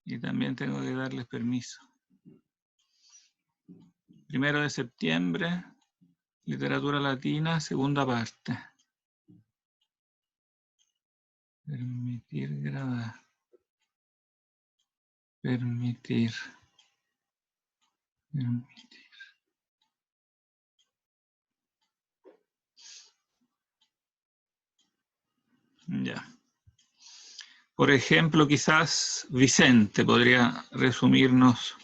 Y también tengo que darles permiso. 1 de septiembre, literatura latina, segunda parte. Permitir grabar. Permitir. Ya. Por ejemplo, quizás Vicente podría resumirnos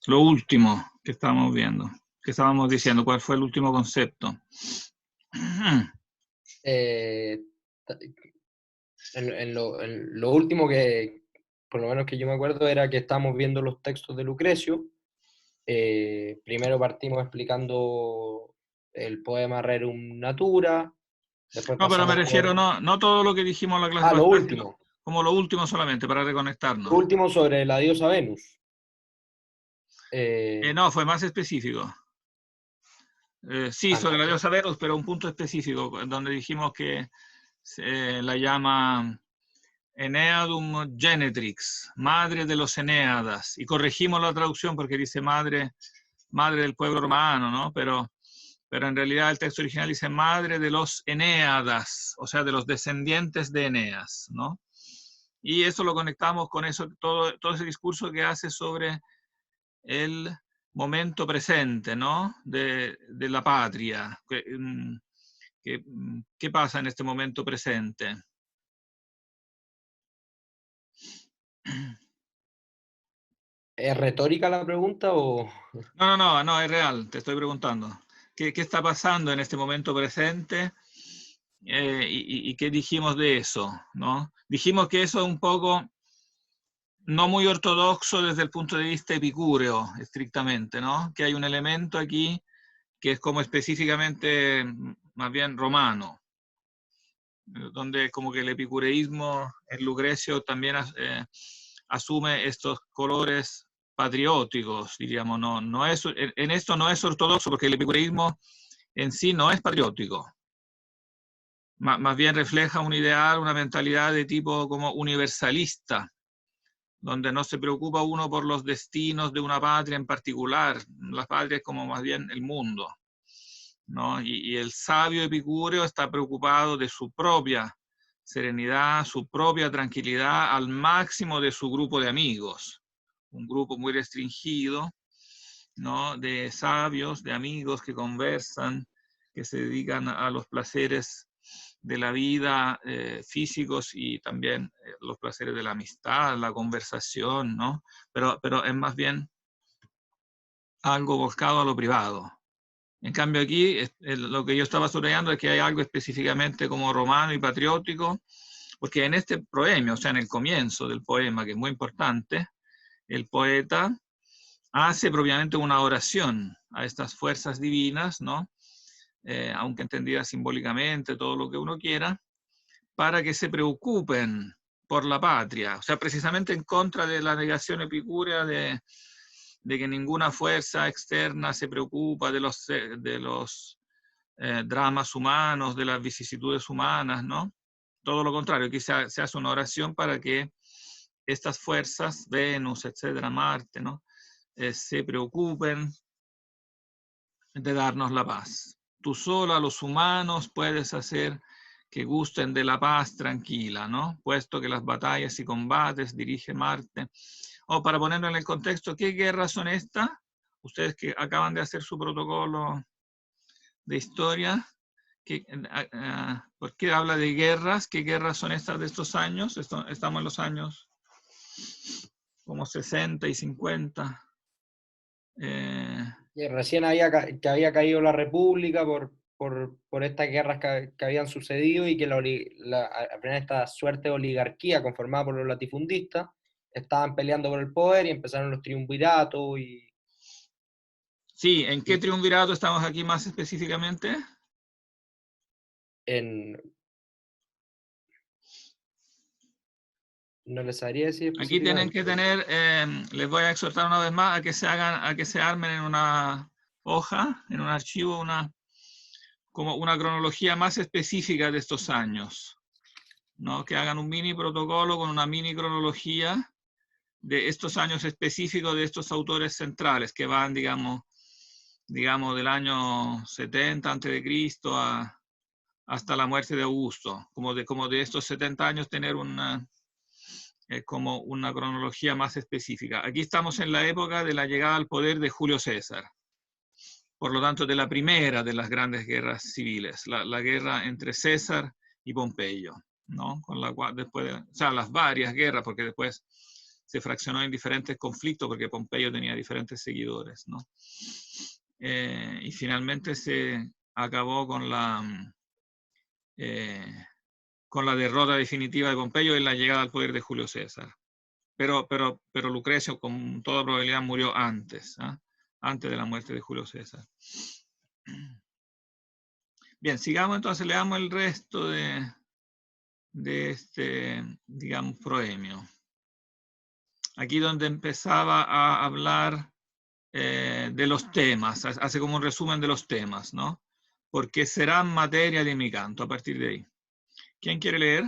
lo último que estábamos viendo, que estábamos diciendo, cuál fue el último concepto. En lo último que, por lo menos que yo me acuerdo, era que estábamos viendo los textos de Lucrecio. Primero partimos explicando el poema Rerum Natura, después No, pero me pasamos refiero por... no todo lo que dijimos en la clase Lo pasada, sino último. como lo último solamente, para reconectarnos. Lo último sobre la diosa Venus. No, fue más específico. Sí, sobre la diosa Venus, pero un punto específico, donde dijimos que la llama Eneadum Genetrix, madre de los Eneadas, y corregimos la traducción porque dice madre del pueblo romano, ¿no? Pero en realidad el texto original dice madre de los Eneadas, o sea, de los descendientes de Eneas, ¿no? Y eso lo conectamos con eso, todo ese discurso que hace sobre el momento presente, ¿no? De la patria. ¿Qué pasa en este momento presente? ¿Es retórica la pregunta o...? No, es real, te estoy preguntando. ¿Qué está pasando en este momento presente? ¿Y qué dijimos de eso? ¿No? Dijimos que eso es un poco no muy ortodoxo desde el punto de vista epicúreo, estrictamente, ¿no? Que hay un elemento aquí que es como específicamente más bien romano, donde como que el epicureísmo en Lucrecio también asume estos colores patrióticos, diríamos, en esto no es ortodoxo, porque el epicureísmo en sí no es patriótico, más bien refleja un ideal, una mentalidad de tipo como universalista, donde no se preocupa uno por los destinos de una patria en particular, la patria es como más bien el mundo, ¿no? Y el sabio epicúreo está preocupado de su propia serenidad, su propia tranquilidad al máximo de su grupo de amigos, un grupo muy restringido, ¿no? De sabios, de amigos que conversan, que se dedican a los placeres de la vida físicos y también los placeres de la amistad, la conversación, ¿no? Pero es más bien algo volcado a lo privado. En cambio aquí, lo que yo estaba subrayando es que hay algo específicamente como romano y patriótico, porque en este poema, o sea, en el comienzo del poema, que es muy importante, el poeta hace propiamente una oración a estas fuerzas divinas, ¿no? Aunque entendida simbólicamente, todo lo que uno quiera, para que se preocupen por la patria, o sea, precisamente en contra de la negación epicúrea de que ninguna fuerza externa se preocupa de los dramas humanos, de las vicisitudes humanas, ¿no? Todo lo contrario, aquí se hace una oración para que estas fuerzas, Venus, etcétera, Marte, ¿no? Se preocupen de darnos la paz. Tú solo a los humanos puedes hacer que gusten de la paz tranquila, ¿no? Puesto que las batallas y combates dirige Marte. O para ponerlo en el contexto, ¿qué guerras son estas? Ustedes que acaban de hacer su protocolo de historia, ¿por qué habla de guerras? ¿Qué guerras son estas de estos años? Estamos en los años como 60 y 50. Y recién que había caído la República por estas guerras que habían sucedido y que esta suerte de oligarquía conformada por los latifundistas estaban peleando por el poder y empezaron los triunviratos y... Sí, ¿en qué triunvirato estamos aquí más específicamente? No les sabría decir Aquí tienen específicamente. que tener, les voy a exhortar una vez más a que se armen en una hoja, en un archivo, como una cronología más específica de estos años, ¿no? Que hagan un mini protocolo con una mini cronología de estos años específicos de estos autores centrales que van, digamos del año 70 a.C. hasta la muerte de Augusto, como de estos 70 años tener como una cronología más específica. Aquí estamos en la época de la llegada al poder de Julio César, por lo tanto de la primera de las grandes guerras civiles, la guerra entre César y Pompeyo, ¿no? Con la cual después, o sea, las varias guerras, porque después se fraccionó en diferentes conflictos, porque Pompeyo tenía diferentes seguidores, ¿no? Y finalmente se acabó con la derrota definitiva de Pompeyo y la llegada al poder de Julio César. Pero Lucrecio, con toda probabilidad, murió antes, ¿eh? Antes de la muerte de Julio César. Bien, sigamos entonces, leamos el resto de este, digamos, proemio. Aquí donde empezaba a hablar de los temas, hace como un resumen de los temas, ¿no? Porque serán materia de mi canto a partir de ahí. ¿Quién quiere leer?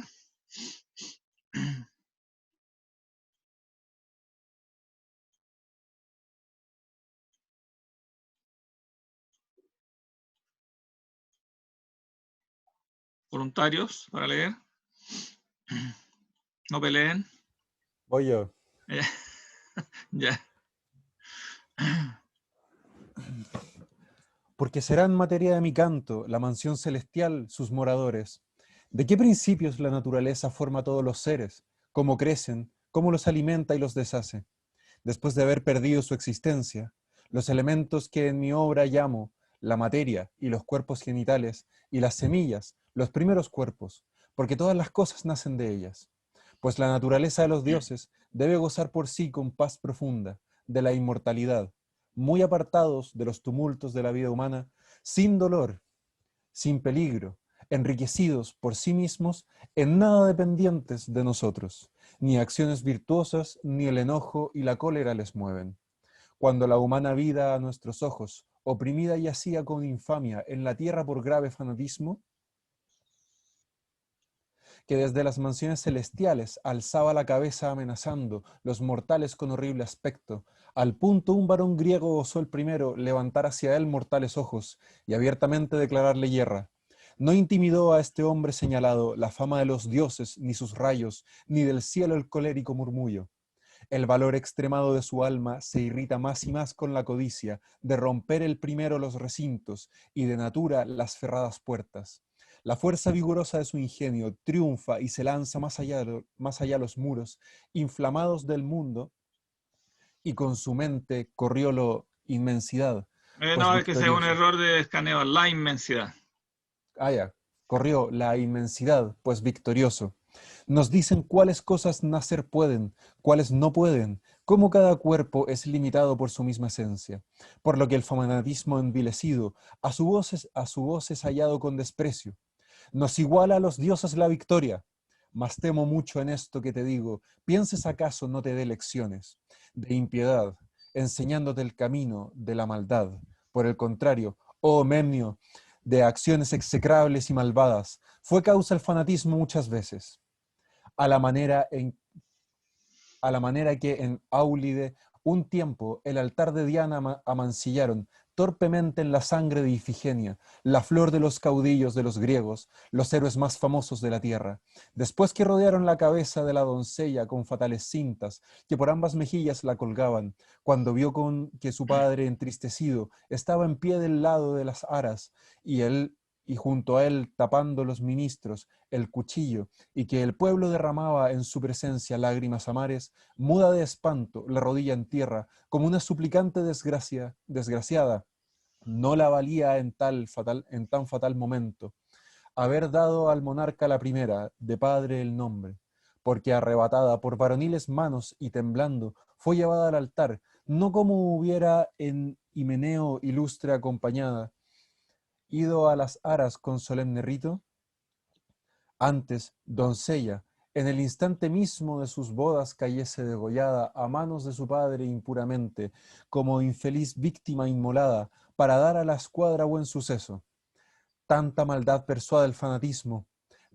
¿Voluntarios para leer? ¿No peleen? Voy yo. Ya. Porque serán materia de mi canto, la mansión celestial, sus moradores. ¿De qué principios la naturaleza forma todos los seres? ¿Cómo crecen? ¿Cómo los alimenta y los deshace? Después de haber perdido su existencia, los elementos que en mi obra llamo la materia y los cuerpos genitales y las semillas, los primeros cuerpos, porque todas las cosas nacen de ellas. Pues la naturaleza de los dioses debe gozar por sí con paz profunda, de la inmortalidad, muy apartados de los tumultos de la vida humana, sin dolor, sin peligro, enriquecidos por sí mismos, en nada dependientes de nosotros. Ni acciones virtuosas, ni el enojo y la cólera les mueven. Cuando la humana vida a nuestros ojos, oprimida yacía con infamia en la tierra por grave fanatismo, que desde las mansiones celestiales alzaba la cabeza amenazando los mortales con horrible aspecto, al punto un varón griego osó el primero levantar hacia él mortales ojos y abiertamente declararle guerra. No intimidó a este hombre señalado la fama de los dioses, ni sus rayos, ni del cielo el colérico murmullo. El valor extremado de su alma se irrita más y más con la codicia de romper el primero los recintos y de natura las ferradas puertas. La fuerza vigorosa de su ingenio triunfa y se lanza más allá los muros inflamados del mundo, y con su mente corrió lo inmensidad, pues No, es que sea un victorioso. error de escaneo, la inmensidad. Corrió la inmensidad, pues victorioso. Nos dicen cuáles cosas nacer pueden, cuáles no pueden, cómo cada cuerpo es limitado por su misma esencia, por lo que el fanatismo envilecido a su voz es hallado con desprecio. Nos iguala a los dioses la victoria, mas temo mucho en esto que te digo, pienses acaso no te dé lecciones de impiedad, enseñándote el camino de la maldad. Por el contrario, oh Memnio, de acciones execrables y malvadas, fue causa el fanatismo muchas veces, a la manera que en Áulide un tiempo el altar de Diana amancillaron torpemente en la sangre de Ifigenia, la flor de los caudillos de los griegos, los héroes más famosos de la tierra. Después que rodearon la cabeza de la doncella con fatales cintas, que por ambas mejillas la colgaban, cuando vio que su padre entristecido estaba en pie del lado de las aras, y junto a él, tapando los ministros, el cuchillo, y que el pueblo derramaba en su presencia lágrimas amares, muda de espanto, la rodilla en tierra, como una suplicante desgraciada, no la valía en tan fatal momento haber dado al monarca la primera, de padre el nombre, porque arrebatada por varoniles manos y temblando, fue llevada al altar, no como hubiera en Himeneo ilustre acompañada, ido a las aras con solemne rito, antes, doncella, en el instante mismo de sus bodas cayese degollada a manos de su padre impuramente, como infeliz víctima inmolada, para dar a la escuadra buen suceso. Tanta maldad persuade el fanatismo,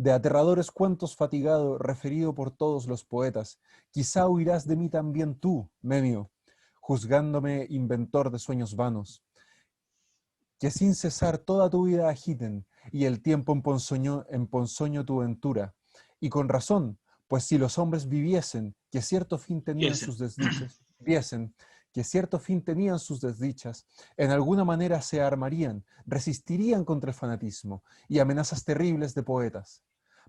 de aterradores cuentos fatigado, referido por todos los poetas. Quizá huirás de mí también tú, Memio, juzgándome inventor de sueños vanos, que sin cesar toda tu vida agiten, y el tiempo emponzoño tu ventura. Y con razón, pues si los hombres viviesen, que cierto fin tenían sus desdichas, en alguna manera se armarían, resistirían contra el fanatismo y amenazas terribles de poetas.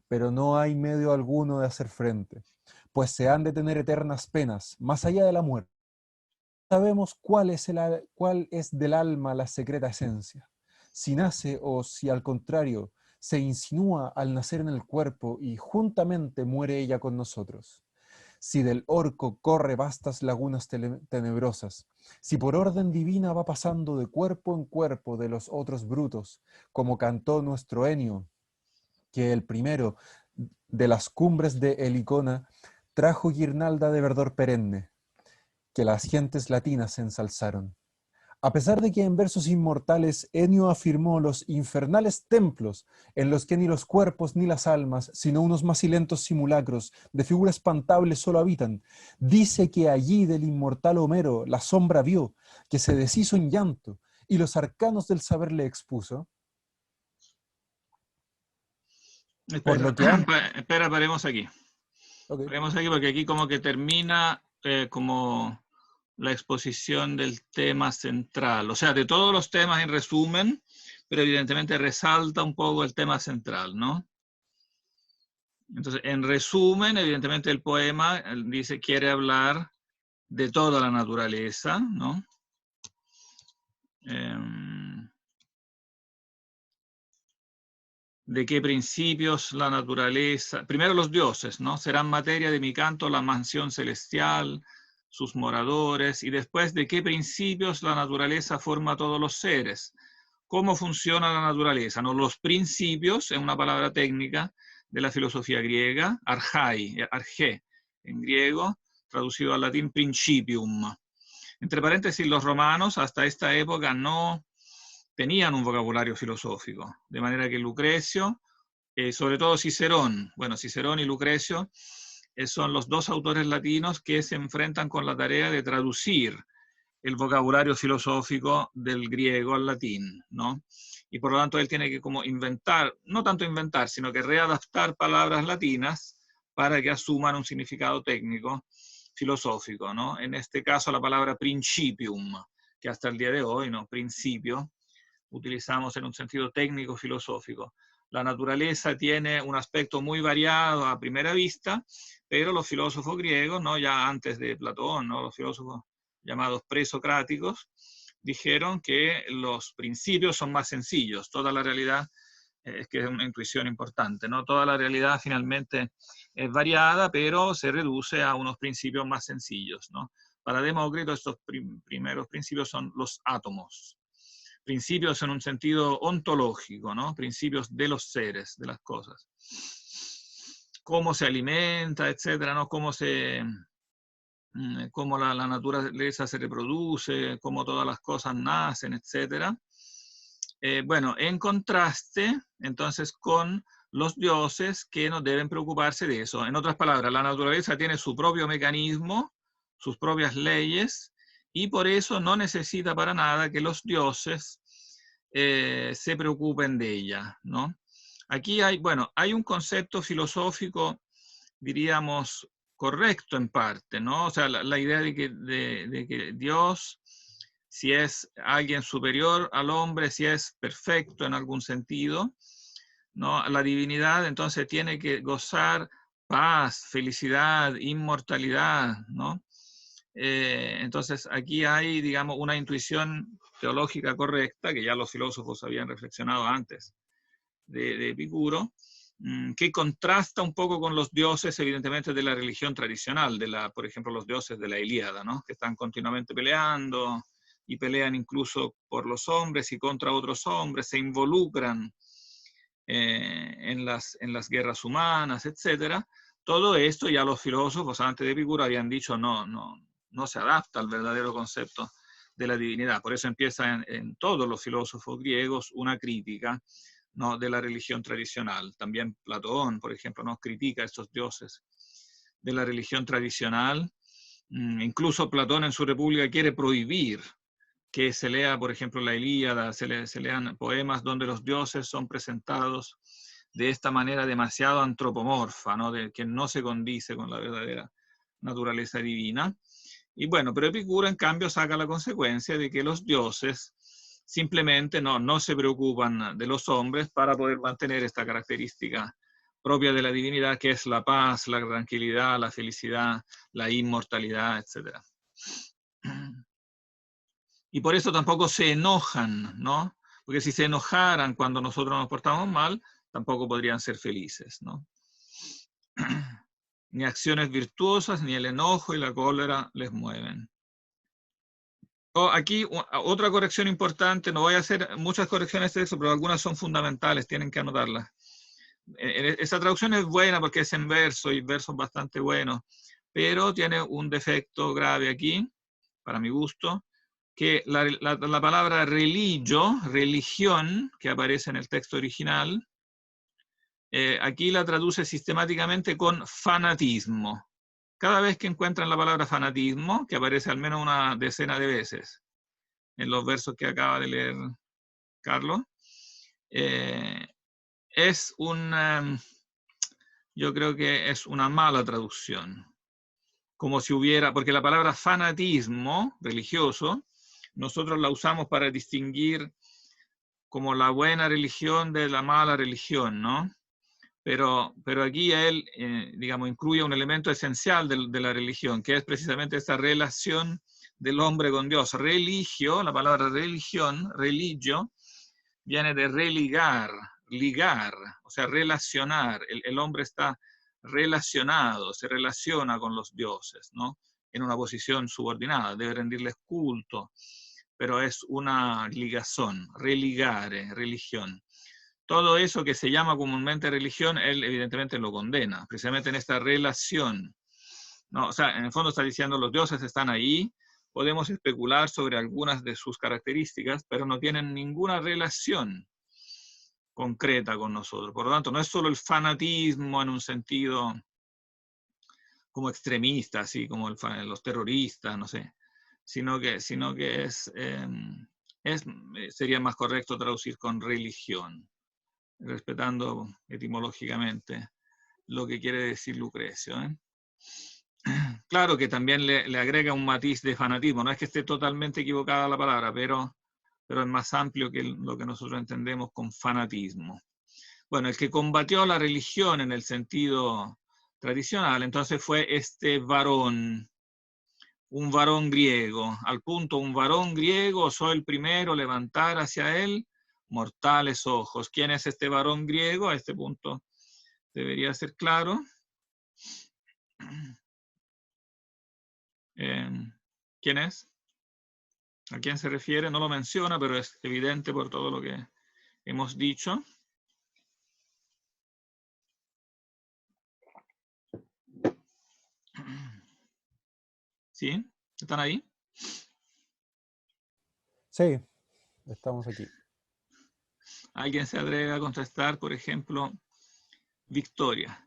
Pero no hay medio alguno de hacer frente, pues se han de tener eternas penas, más allá de la muerte. Sabemos cuál es del alma la secreta esencia, si nace o si al contrario se insinúa al nacer en el cuerpo y juntamente muere ella con nosotros. Si del orco corre vastas lagunas tenebrosas, si por orden divina va pasando de cuerpo en cuerpo de los otros brutos, como cantó nuestro Enio, que el primero de las cumbres de Helicona trajo guirnalda de verdor perenne, que las gentes latinas ensalzaron. A pesar de que en versos inmortales Enio afirmó los infernales templos en los que ni los cuerpos ni las almas, sino unos macilentos simulacros de figura espantable solo habitan, dice que allí del inmortal Homero la sombra vio, que se deshizo en llanto, y los arcanos del saber le expuso. Por lo que Espera, paremos aquí. Okay. Paremos aquí porque aquí como que termina como la exposición del tema central. O sea, de todos los temas en resumen, pero evidentemente resalta un poco el tema central, ¿no? Entonces, en resumen, evidentemente el poema dice, quiere hablar de toda la naturaleza, ¿no? De qué principios la naturaleza, primero los dioses, ¿no? Serán materia de mi canto la mansión celestial, sus moradores, y después de qué principios la naturaleza forma a todos los seres. ¿Cómo funciona la naturaleza? ¿No? Los principios, es una palabra técnica de la filosofía griega, arge, en griego, traducido al latín principium. Entre paréntesis, los romanos hasta esta época no tenían un vocabulario filosófico, de manera que Lucrecio, sobre todo Cicerón, bueno, Cicerón y Lucrecio son los dos autores latinos que se enfrentan con la tarea de traducir el vocabulario filosófico del griego al latín, ¿no? Y por lo tanto él tiene que como inventar, no tanto inventar, sino que readaptar palabras latinas para que asuman un significado técnico filosófico, ¿no? En este caso la palabra principium, que hasta el día de hoy, ¿no? Principio, utilizamos en un sentido técnico filosófico. La naturaleza tiene un aspecto muy variado a primera vista, pero los filósofos griegos, ¿no? Ya antes de Platón, ¿no? Los filósofos llamados presocráticos, dijeron que los principios son más sencillos. Toda la realidad, es que es una intuición importante, ¿no? Toda la realidad finalmente es variada, pero se reduce a unos principios más sencillos, ¿no? Para Demócrito estos primeros principios son los átomos. Principios en un sentido ontológico, ¿no? Principios de los seres, de las cosas. Cómo se alimenta, etcétera, ¿no? Cómo la naturaleza se reproduce, cómo todas las cosas nacen, etcétera. Bueno, en contraste, entonces, con los dioses que no deben preocuparse de eso. En otras palabras, la naturaleza tiene su propio mecanismo, sus propias leyes, y por eso no necesita para nada que los dioses se preocupen de ella, ¿no? Aquí hay, bueno, hay un concepto filosófico, diríamos, correcto en parte, ¿no? O sea, la idea de que Dios, si es alguien superior al hombre, si es perfecto en algún sentido, ¿no? La divinidad entonces tiene que gozar paz, felicidad, inmortalidad, ¿no? Entonces aquí hay, digamos, una intuición teológica correcta, que ya los filósofos habían reflexionado antes de Epicuro, que contrasta un poco con los dioses, evidentemente, de la religión tradicional, por ejemplo, los dioses de la Ilíada, ¿no? Que están continuamente peleando y pelean incluso por los hombres y contra otros hombres, se involucran en las guerras humanas, etc. Todo esto ya los filósofos antes de Epicuro habían dicho no se adapta al verdadero concepto de la divinidad. Por eso empieza en todos los filósofos griegos una crítica ¿no?, de la religión tradicional. También Platón, por ejemplo, nos critica a estos dioses de la religión tradicional. Incluso Platón en su República quiere prohibir que se lea, por ejemplo, la Ilíada, se lean poemas donde los dioses son presentados de esta manera demasiado antropomorfa, ¿no?, de que no se condice con la verdadera naturaleza divina. Y bueno, pero Epicuro en cambio saca la consecuencia de que los dioses simplemente no se preocupan de los hombres para poder mantener esta característica propia de la divinidad, que es la paz, la tranquilidad, la felicidad, la inmortalidad, etc. Y por eso tampoco se enojan, ¿no? Porque si se enojaran cuando nosotros nos portamos mal, tampoco podrían ser felices, ¿no? Ni acciones virtuosas, ni el enojo y la cólera les mueven. Aquí otra corrección importante, no voy a hacer muchas correcciones de eso, pero algunas son fundamentales, tienen que anotarlas. Esa traducción es buena porque es en verso y versos bastante buenos, pero tiene un defecto grave aquí, para mi gusto, que la palabra religio, religión, que aparece en el texto original, aquí la traduce sistemáticamente con fanatismo. Cada vez que encuentran la palabra fanatismo, que aparece al menos una decena de veces en los versos que acaba de leer Carlos, yo creo que es una mala traducción. Como si hubiera, porque la palabra fanatismo religioso, nosotros la usamos para distinguir como la buena religión de la mala religión, ¿no? Pero aquí él, digamos, incluye un elemento esencial de la religión, que es precisamente esta relación del hombre con Dios. Religio, la palabra religión, religio, viene de religar, ligar, o sea, relacionar. El hombre está relacionado, se relaciona con los dioses, ¿no? En una posición subordinada, debe rendirles culto, pero es una ligazón, religare, religión. Todo eso que se llama comúnmente religión, él evidentemente lo condena, precisamente en esta relación, ¿no? O sea, en el fondo está diciendo los dioses están ahí, podemos especular sobre algunas de sus características, pero no tienen ninguna relación concreta con nosotros. Por lo tanto, no es solo el fanatismo en un sentido como extremista, así como los terroristas, no sé, sino que sería más correcto traducir con religión, respetando etimológicamente lo que quiere decir Lucrecio, ¿eh? Claro que también le agrega un matiz de fanatismo, no es que esté totalmente equivocada la palabra, pero es más amplio que lo que nosotros entendemos con fanatismo. Bueno, el que combatió la religión en el sentido tradicional, entonces fue este varón, un varón griego, al punto un varón griego osó el primero levantar hacia él mortales ojos. ¿Quién es este varón griego? A este punto debería ser claro. ¿Quién es? ¿A quién se refiere? No lo menciona, pero es evidente por todo lo que hemos dicho. ¿Sí? ¿Están ahí? Sí, estamos aquí. ¿Alguien se atreve a contestar, por ejemplo, Victoria?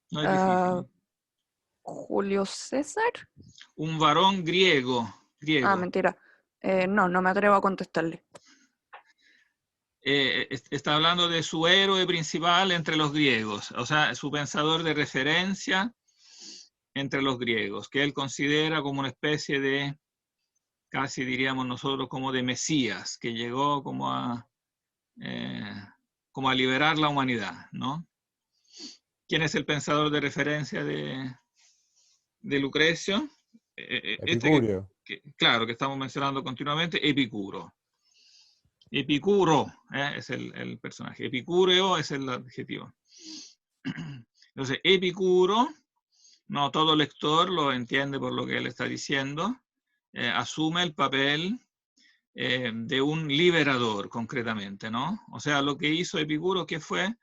No es difícil. Julio César. Un varón griego. Ah, mentira. No me atrevo a contestarle. Está hablando de su héroe principal entre los griegos, o sea, su pensador de referencia entre los griegos, que él considera como una especie de, casi diríamos nosotros, como de Mesías, que llegó como a liberar la humanidad, ¿no? ¿Quién es el pensador de referencia de Lucrecio? Epicurio. Claro, que estamos mencionando continuamente, Epicuro. Epicuro es el personaje. Epicúreo es el adjetivo. Entonces, Epicuro, no todo lector lo entiende por lo que él está diciendo, asume el papel de un liberador, concretamente, ¿no? O sea, lo que hizo Epicuro, ¿qué fue?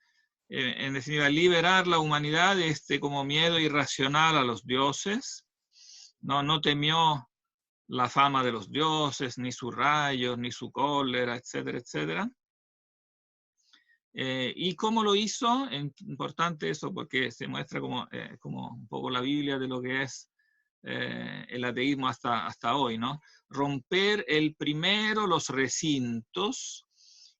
En definitiva, liberar la humanidad de este como miedo irracional a los dioses. No temió la fama de los dioses, ni sus rayos, ni su cólera, etcétera, etcétera. ¿Y cómo lo hizo? Importante eso porque se muestra como un poco la Biblia de lo que es el ateísmo hasta hoy, ¿no? Romper primero los recintos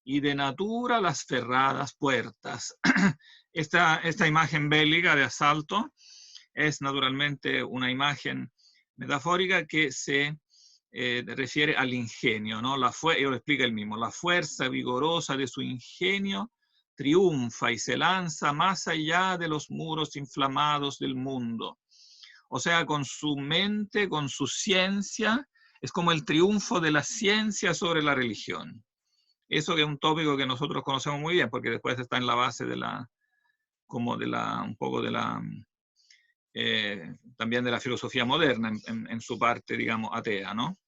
y de natura las cerradas puertas. Esta imagen bélica de asalto es naturalmente una imagen metafórica que se refiere al ingenio, ¿no? Yo lo explico él mismo, la fuerza vigorosa de su ingenio triunfa y se lanza más allá de los muros inflamados del mundo. O sea, con su mente, con su ciencia, es como el triunfo de la ciencia sobre la religión. Eso que es un tópico que nosotros conocemos muy bien, porque después está en la base de también de la filosofía moderna, en su parte, digamos, atea, ¿no?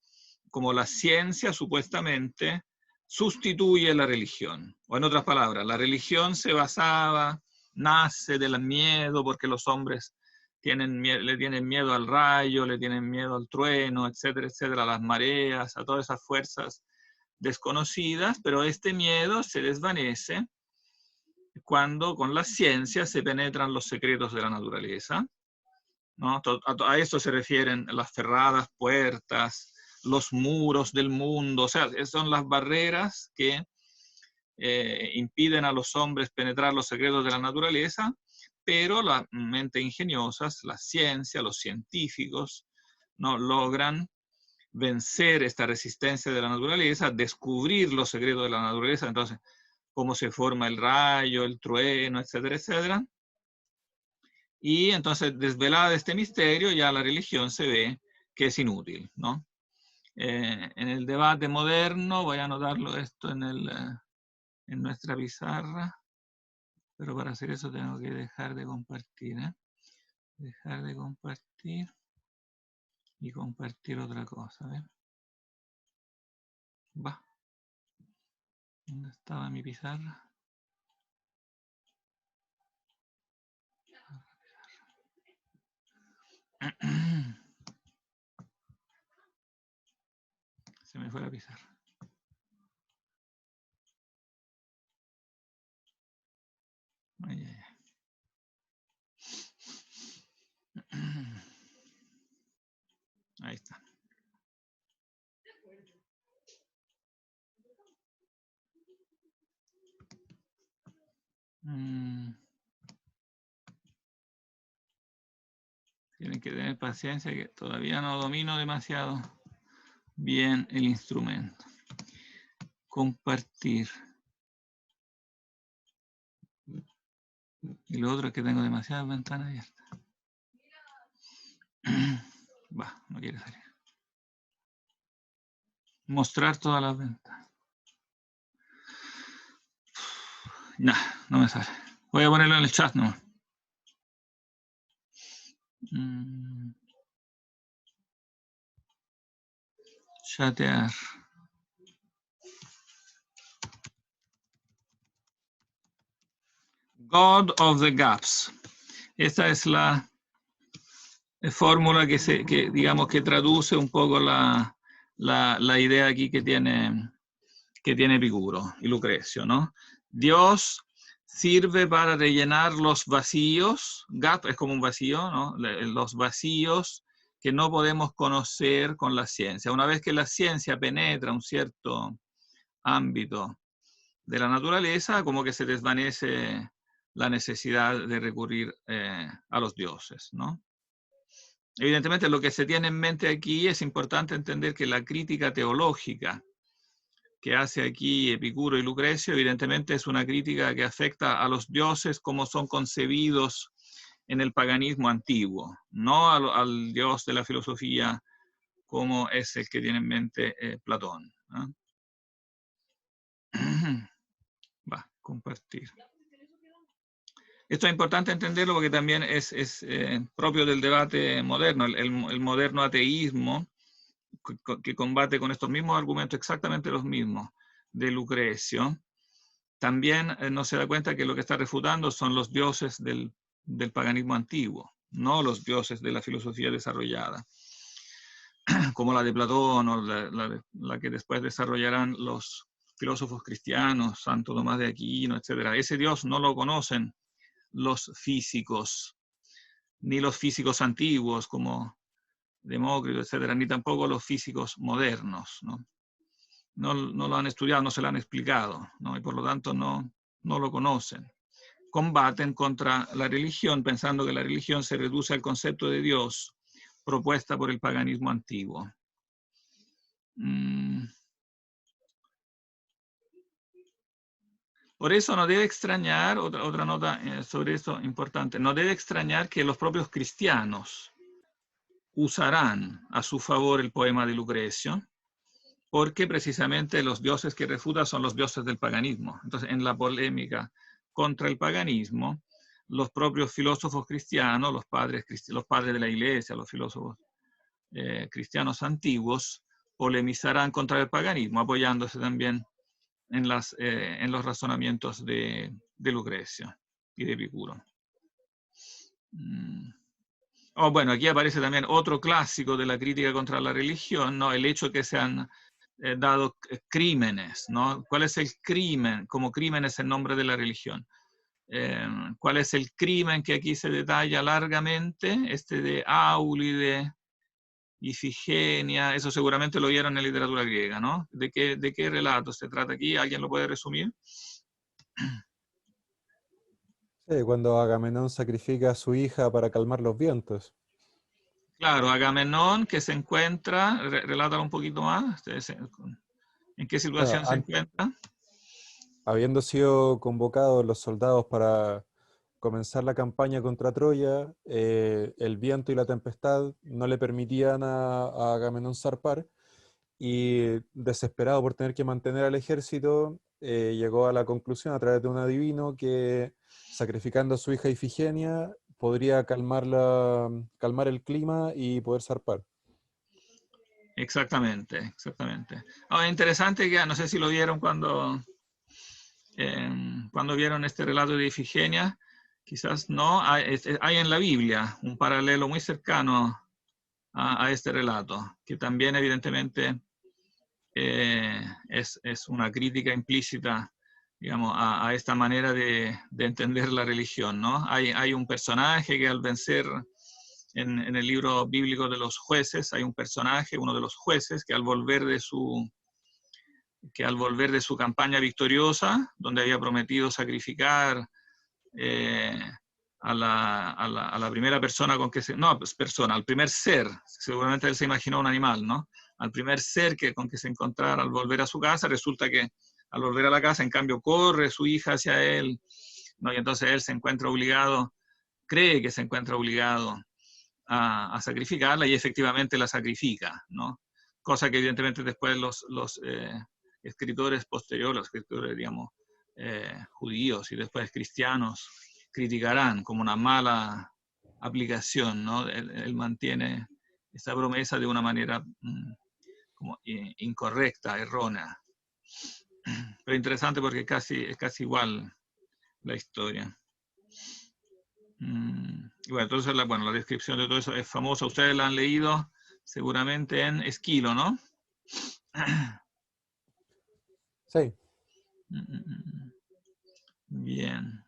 Como la ciencia supuestamente sustituye la religión. O en otras palabras, la religión nace del miedo porque los hombres le tienen miedo al rayo, le tienen miedo al trueno, etcétera, etcétera, a las mareas, a todas esas fuerzas desconocidas, pero este miedo se desvanece cuando con la ciencia se penetran los secretos de la naturaleza, ¿no? A esto se refieren las cerradas puertas, los muros del mundo, o sea, son las barreras que impiden a los hombres penetrar los secretos de la naturaleza, pero las mentes ingeniosas, la ciencia, los científicos, ¿no? Logran vencer esta resistencia de la naturaleza, descubrir los secretos de la naturaleza, entonces, cómo se forma el rayo, el trueno, etcétera, etcétera. Y entonces, desvelada este misterio, ya la religión se ve que es inútil, ¿no? En el debate moderno, voy a anotarlo esto en nuestra pizarra, pero para hacer eso tengo que dejar de compartir, ¿eh? Dejar de compartir y compartir otra cosa, ¿ven? Va. ¿Dónde estaba mi pizarra? Se me fue la pizarra. Ay, ay, ay. Ahí está. Tienen que tener paciencia, que todavía no domino demasiado bien el instrumento. Compartir. Y lo otro es que tengo demasiadas ventanas abiertas. Va, no quiere salir. Mostrar todas las ventanas. Nah, no me sale. Voy a ponerlo en el chat nomás. Chatear. God of the Gaps. Esta es la fórmula que digamos que traduce un poco la idea aquí que tiene Epicuro y Lucrecio, ¿no? Dios sirve para rellenar los vacíos, gap es como un vacío, ¿no? Los vacíos que no podemos conocer con la ciencia. Una vez que la ciencia penetra un cierto ámbito de la naturaleza, como que se desvanece la necesidad de recurrir a los dioses, ¿no? Evidentemente, lo que se tiene en mente aquí es importante entender que la crítica teológica que hace aquí Epicuro y Lucrecio, evidentemente es una crítica que afecta a los dioses como son concebidos en el paganismo antiguo, no al dios de la filosofía como es el que tiene en mente Platón, ¿no? Va, compartir. Esto es importante entenderlo porque también es propio del debate moderno, el moderno ateísmo que combate con estos mismos argumentos, exactamente los mismos, de Lucrecio, también no se da cuenta que lo que está refutando son los dioses del paganismo antiguo, no los dioses de la filosofía desarrollada. como la de Platón o la que después desarrollarán los filósofos cristianos, Santo Tomás de Aquino, etc. Ese Dios no lo conocen los físicos, ni los físicos antiguos como Demócrito, etc., ni tampoco los físicos modernos, ¿no? No lo han estudiado, no se lo han explicado, ¿no? Y por lo tanto no lo conocen. Combaten contra la religión pensando que la religión se reduce al concepto de Dios propuesta por el paganismo antiguo. Por eso no debe extrañar, otra nota sobre esto importante, no debe extrañar que los propios cristianos usarán a su favor el poema de Lucrecio, porque precisamente los dioses que refuta son los dioses del paganismo. Entonces, en la polémica contra el paganismo, los propios filósofos cristianos, los padres de la iglesia, los filósofos cristianos antiguos, polemizarán contra el paganismo, apoyándose también en los razonamientos de Lucrecio y de Epicuro. Bueno, aquí aparece también otro clásico de la crítica contra la religión, ¿no? El hecho de que se han dado crímenes, ¿no? ¿Cuál es el crimen? Como crimen es el nombre de la religión. ¿Cuál es el crimen que aquí se detalla largamente? Este de Áulide, Ifigenia, eso seguramente lo vieron en literatura griega, ¿no? ¿De qué relato se trata aquí? ¿Alguien lo puede resumir? Sí, cuando Agamenón sacrifica a su hija para calmar los vientos. Claro, Agamenón que se encuentra, relátalo un poquito más, ¿en qué situación se encuentra? Habiendo sido convocados los soldados para comenzar la campaña contra Troya, el viento y la tempestad no le permitían a Agamenón zarpar, y desesperado por tener que mantener al ejército, llegó a la conclusión a través de un adivino que sacrificando a su hija Ifigenia podría calmar el clima y poder zarpar. Exactamente, exactamente. Interesante que, no sé si lo vieron cuando vieron este relato de Ifigenia, quizás no, hay en la Biblia un paralelo muy cercano a este relato, que también evidentemente es una crítica implícita, digamos, a esta manera de entender la religión, ¿no? Hay un personaje que al vencer, en el libro bíblico de los jueces, hay un personaje, uno de los jueces, que al volver de su campaña victoriosa, donde había prometido sacrificar a la primera persona con que al primer ser, seguramente él se imaginó un animal, ¿no? Al primer ser con que se encontrara al volver a su casa, resulta que al volver a la casa, en cambio, corre su hija hacia él, ¿no? Y entonces él se encuentra obligado, cree que se encuentra obligado a sacrificarla, y efectivamente la sacrifica, ¿no? Cosa que evidentemente después los escritores posteriores, los escritores, digamos, judíos y después cristianos, criticarán como una mala aplicación, ¿no? Él mantiene esa promesa de una manera como incorrecta, errónea. Pero interesante porque es casi igual la historia. Y bueno, entonces la descripción de todo eso es famosa. Ustedes la han leído seguramente en Esquilo, ¿no? Sí. Bien.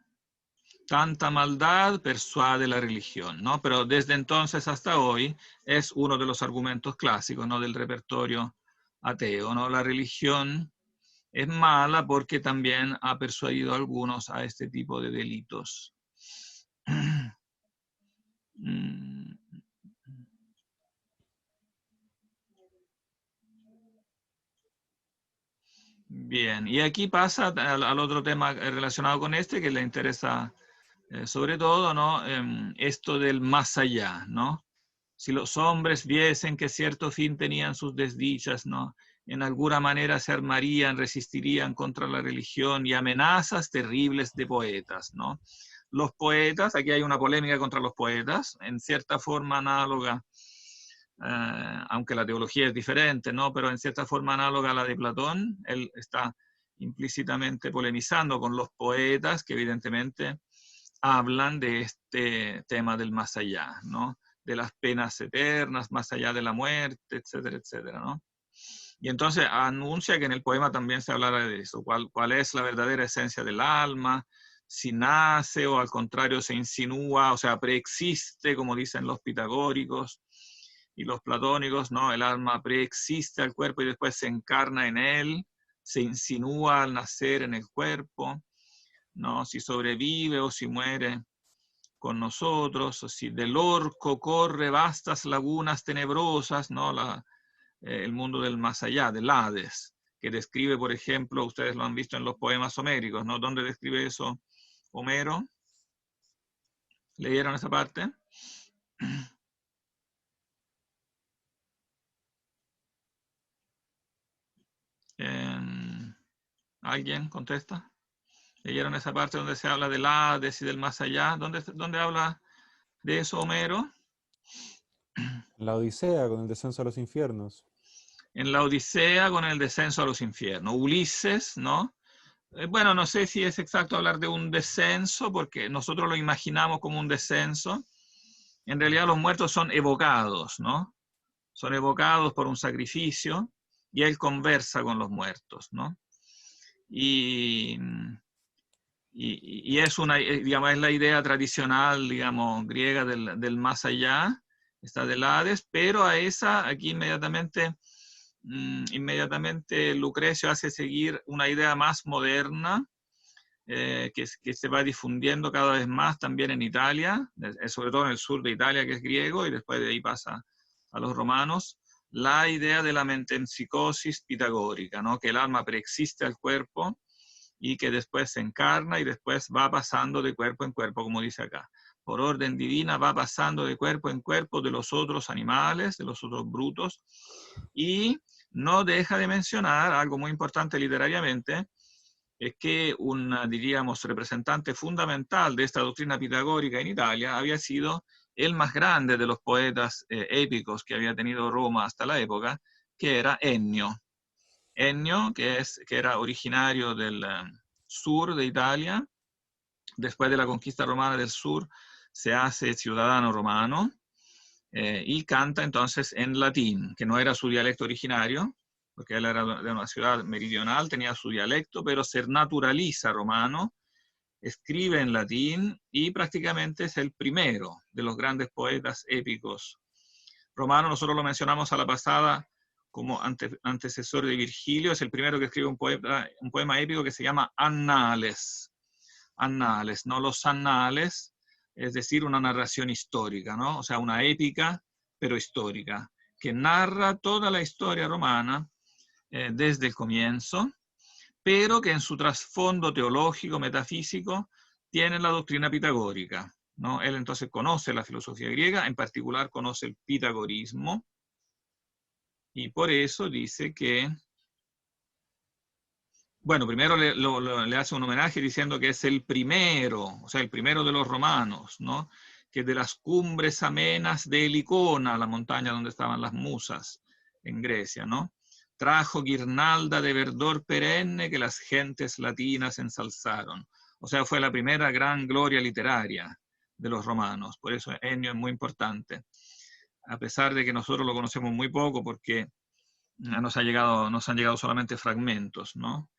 Tanta maldad persuade la religión, ¿no? Pero desde entonces hasta hoy es uno de los argumentos clásicos, ¿no? Del repertorio ateo, ¿no? La religión es mala porque también ha persuadido a algunos a este tipo de delitos. Bien, y aquí pasa al otro tema relacionado con este, que le interesa sobre todo, ¿no? Esto del más allá, ¿no? Si los hombres viesen que cierto fin tenían sus desdichas, ¿no? En alguna manera se armarían, resistirían contra la religión y amenazas terribles de poetas, ¿no? Los poetas, aquí hay una polémica contra los poetas, en cierta forma análoga, aunque la teología es diferente, ¿no? Pero en cierta forma análoga a la de Platón. Él está implícitamente polemizando con los poetas que evidentemente hablan de este tema del más allá, ¿no? de las penas eternas, más allá de la muerte, etcétera, etcétera, ¿no? Y entonces anuncia que en el poema también se hablará de eso, cuál es la verdadera esencia del alma, si nace o al contrario se insinúa, o sea, preexiste, como dicen los pitagóricos y los platónicos, ¿no? El alma preexiste al cuerpo y después se encarna en él, se insinúa al nacer en el cuerpo, ¿no? Si sobrevive o si muere con nosotros, o si del orco corre vastas lagunas tenebrosas, ¿no? El mundo del más allá, del Hades, que describe, por ejemplo, ustedes lo han visto en los poemas homéricos, ¿no? ¿Dónde describe eso Homero? ¿Leyeron esa parte? ¿Alguien contesta? ¿Leyeron esa parte donde se habla del Hades y del más allá? ¿Dónde habla de eso Homero? La Odisea con el descenso a los infiernos. En la Odisea con el descenso a los infiernos. Ulises, ¿no? Bueno, no sé si es exacto hablar de un descenso, porque nosotros lo imaginamos como un descenso. En realidad los muertos son evocados, ¿no? Son evocados por un sacrificio y él conversa con los muertos, ¿no? Y es una, digamos, es la idea tradicional, digamos, griega del más allá, está del Hades, pero a esa aquí inmediatamente Lucrecio hace seguir una idea más moderna, que se va difundiendo cada vez más también en Italia, sobre todo en el sur de Italia, que es griego, y después de ahí pasa a los romanos, la idea de la metempsicosis pitagórica, ¿no? Que el alma preexiste al cuerpo y que después se encarna y después va pasando de cuerpo en cuerpo, como dice acá. Por orden divina va pasando de cuerpo en cuerpo de los otros animales, de los otros brutos, y no deja de mencionar algo muy importante literariamente, es que un, diríamos, representante fundamental de esta doctrina pitagórica en Italia había sido el más grande de los poetas épicos que había tenido Roma hasta la época, que era Ennio. Ennio, que era originario del sur de Italia, después de la conquista romana del sur, se hace ciudadano romano y canta entonces en latín, que no era su dialecto originario, porque él era de una ciudad meridional, tenía su dialecto, pero se naturaliza romano, escribe en latín y prácticamente es el primero de los grandes poetas épicos romanos. Nosotros lo mencionamos a la pasada como antecesor de Virgilio, es el primero que escribe un poema épico que se llama Annales. Annales, no los annales, es decir, una narración histórica, ¿no? O sea, una épica, pero histórica, que narra toda la historia romana desde el comienzo, pero que en su trasfondo teológico, metafísico, tiene la doctrina pitagórica, ¿no? Él entonces conoce la filosofía griega, en particular conoce el pitagorismo, y por eso dice que, bueno, primero le hace un homenaje diciendo que es el primero, o sea, el primero de los romanos, ¿no? Que de las cumbres amenas de Helicona, la montaña donde estaban las musas en Grecia, ¿no? Trajo guirnalda de verdor perenne que las gentes latinas ensalzaron. O sea, fue la primera gran gloria literaria de los romanos. Por eso Ennio es muy importante. A pesar de que nosotros lo conocemos muy poco, porque nos han llegado solamente fragmentos, ¿no?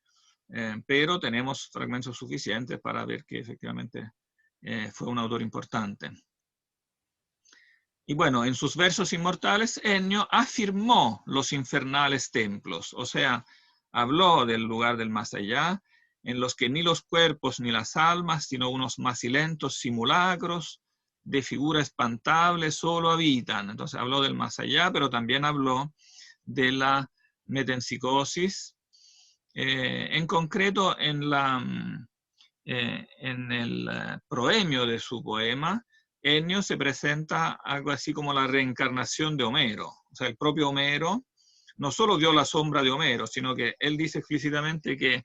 Pero tenemos fragmentos suficientes para ver que efectivamente fue un autor importante. Y bueno, en sus versos inmortales, Ennio afirmó los infernales templos, o sea, habló del lugar del más allá, en los que ni los cuerpos ni las almas, sino unos macilentos simulacros de figura espantable solo habitan. Entonces habló del más allá, pero también habló de la metempsicosis. En concreto, en el proemio de su poema, Ennio se presenta algo así como la reencarnación de Homero. O sea, el propio Homero no solo vio la sombra de Homero, sino que él dice explícitamente que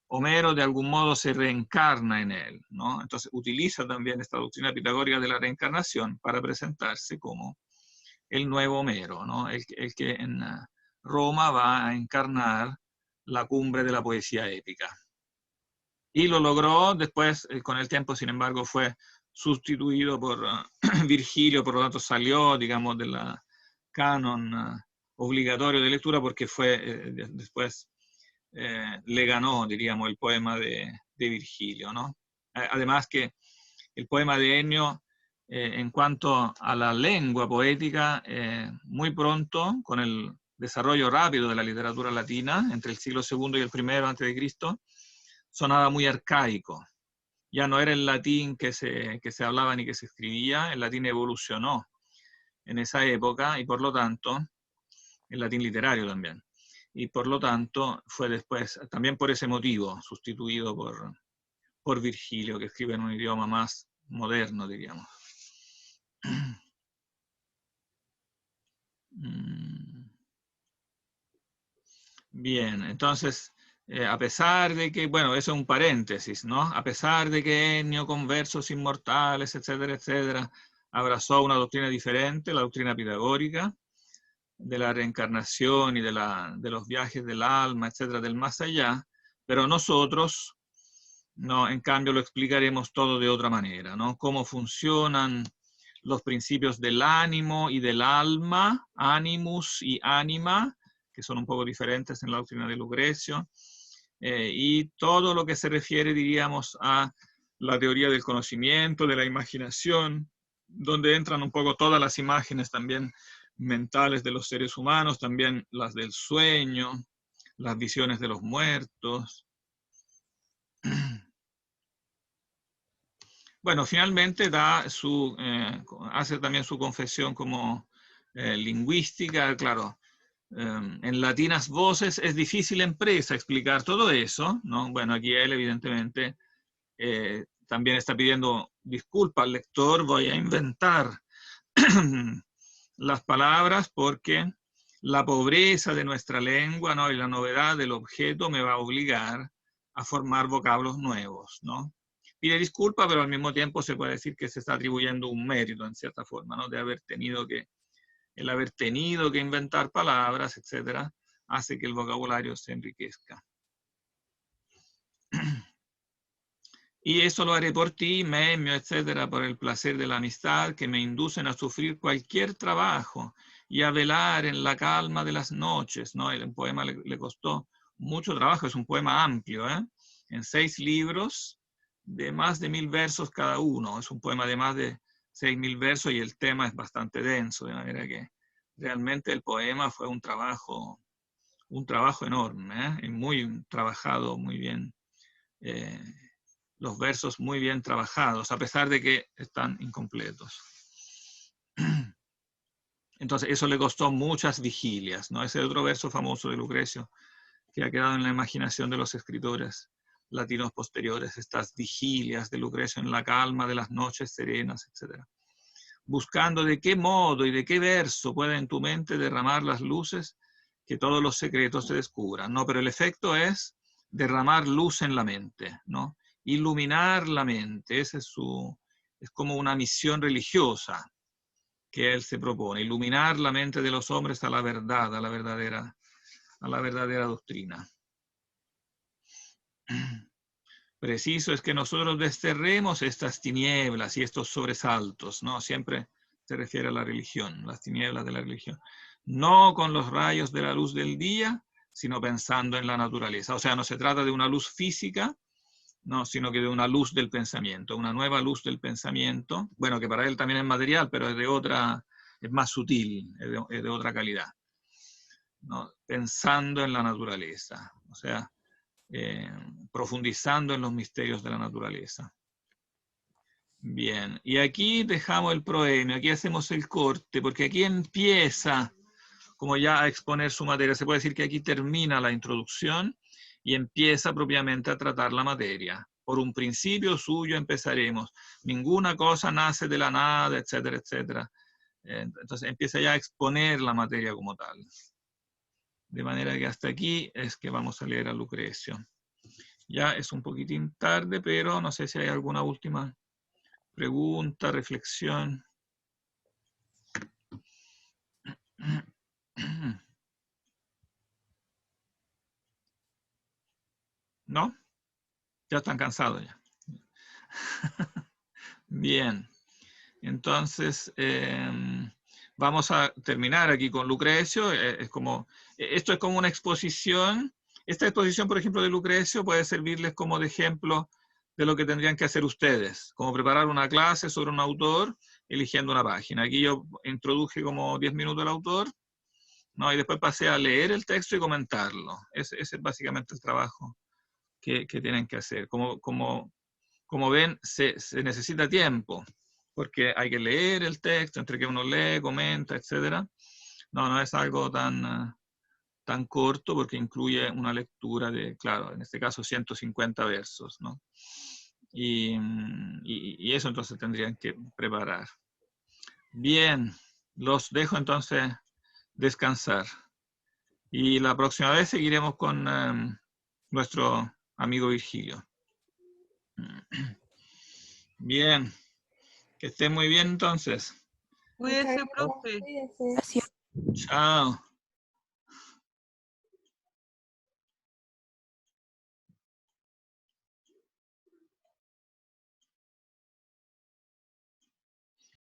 Homero de algún modo se reencarna en él, ¿no? Entonces utiliza también esta doctrina pitagórica de la reencarnación para presentarse como el nuevo Homero, ¿no? El que en Roma va a encarnar la cumbre de la poesía épica. Y lo logró, después con el tiempo, sin embargo, fue sustituido por Virgilio, por lo tanto salió, digamos, de la canon obligatorio de lectura porque fue, después le ganó, diríamos, el poema de Virgilio, ¿no? Además que el poema de Ennio, en cuanto a la lengua poética, muy pronto, con el desarrollo rápido de la literatura latina, entre el siglo II y el I a.C., sonaba muy arcaico. Ya no era el latín que se hablaba ni que se escribía, el latín evolucionó en esa época y por lo tanto, el latín literario también, y por lo tanto fue después, también por ese motivo, sustituido por Virgilio, que escribe en un idioma más moderno, diríamos. Bien, entonces, a pesar de que, bueno, eso es un paréntesis, ¿no? A pesar de que Ennio con versos inmortales, etcétera, etcétera, abrazó una doctrina diferente, la doctrina pitagórica, de la reencarnación y de los viajes del alma, etcétera, del más allá, pero nosotros, no, en cambio, lo explicaremos todo de otra manera, ¿no? Cómo funcionan los principios del ánimo y del alma, animus y anima, que son un poco diferentes en la doctrina de Lucrecio, y todo lo que se refiere, diríamos, a la teoría del conocimiento, de la imaginación, donde entran un poco todas las imágenes también mentales de los seres humanos, también las del sueño, las visiones de los muertos. Bueno, finalmente hace también su confesión como lingüística, claro. En latinas voces es difícil en presa explicar todo eso, ¿no? Bueno, aquí él evidentemente también está pidiendo disculpas al lector, voy a inventar las palabras porque la pobreza de nuestra lengua, ¿no? Y la novedad del objeto me va a obligar a formar vocablos nuevos, ¿no? Pide disculpas, pero al mismo tiempo se puede decir que se está atribuyendo un mérito en cierta forma, ¿no? El haber tenido que inventar palabras, etcétera, hace que el vocabulario se enriquezca. Y eso lo haré por ti, Memio, etcétera, por el placer de la amistad que me inducen a sufrir cualquier trabajo y a velar en la calma de las noches, ¿no? El poema le costó mucho trabajo, es un poema amplio, en 6 libros de más de 1000 versos cada uno. Es un poema de más de 6000 versos y el tema es bastante denso, de manera que realmente el poema fue un trabajo enorme, y muy trabajado, muy bien. Los versos muy bien trabajados, a pesar de que están incompletos. Entonces, eso le costó muchas vigilias, ¿no? Ese otro verso famoso de Lucrecio, que ha quedado en la imaginación de los escritores latinos posteriores, estas vigilias de Lucrecio en la calma de las noches serenas, etc. Buscando de qué modo y de qué verso puede en tu mente derramar las luces que todos los secretos se descubran, ¿no? Pero el efecto es derramar luz en la mente, ¿no? Iluminar la mente, es como una misión religiosa que él se propone, iluminar la mente de los hombres a la verdad, a la verdadera doctrina. Preciso es que nosotros desterremos estas tinieblas y estos sobresaltos, ¿no? Siempre se refiere a la religión, las tinieblas de la religión. No con los rayos de la luz del día, sino pensando en la naturaleza. O sea, no se trata de una luz física, no, sino que de una luz del pensamiento, una nueva luz del pensamiento, bueno, que para él también es material, pero es más sutil, es de otra calidad, ¿no? Pensando en la naturaleza, o sea, profundizando en los misterios de la naturaleza. Bien, y aquí dejamos el proemio, aquí hacemos el corte, porque aquí empieza como ya a exponer su materia. Se puede decir que aquí termina la introducción y empieza propiamente a tratar la materia. Por un principio suyo empezaremos. Ninguna cosa nace de la nada, etcétera, etcétera. Entonces empieza ya a exponer la materia como tal. De manera que hasta aquí es que vamos a leer a Lucrecio. Ya es un poquitín tarde, pero no sé si hay alguna última pregunta, reflexión. ¿No? Ya están cansados ya. Bien. Entonces, vamos a terminar aquí con Lucrecio. Esto es como una exposición. Esta exposición, por ejemplo, de Lucrecio puede servirles como de ejemplo de lo que tendrían que hacer ustedes, como preparar una clase sobre un autor eligiendo una página. Aquí yo introduje como 10 minutos el autor, ¿no? Y después pasé a leer el texto y comentarlo. Ese es básicamente el trabajo que tienen que hacer. Como ven, se necesita tiempo, porque hay que leer el texto, entre que uno lee, comenta, etc. No es algo tan corto, porque incluye una lectura de, claro, en este caso 150 versos, ¿no? Y eso entonces tendrían que preparar. Bien, los dejo entonces descansar. Y la próxima vez seguiremos con nuestro amigo Virgilio. Bien, que esté muy bien entonces. Cuídese, profe. Gracias. Chao.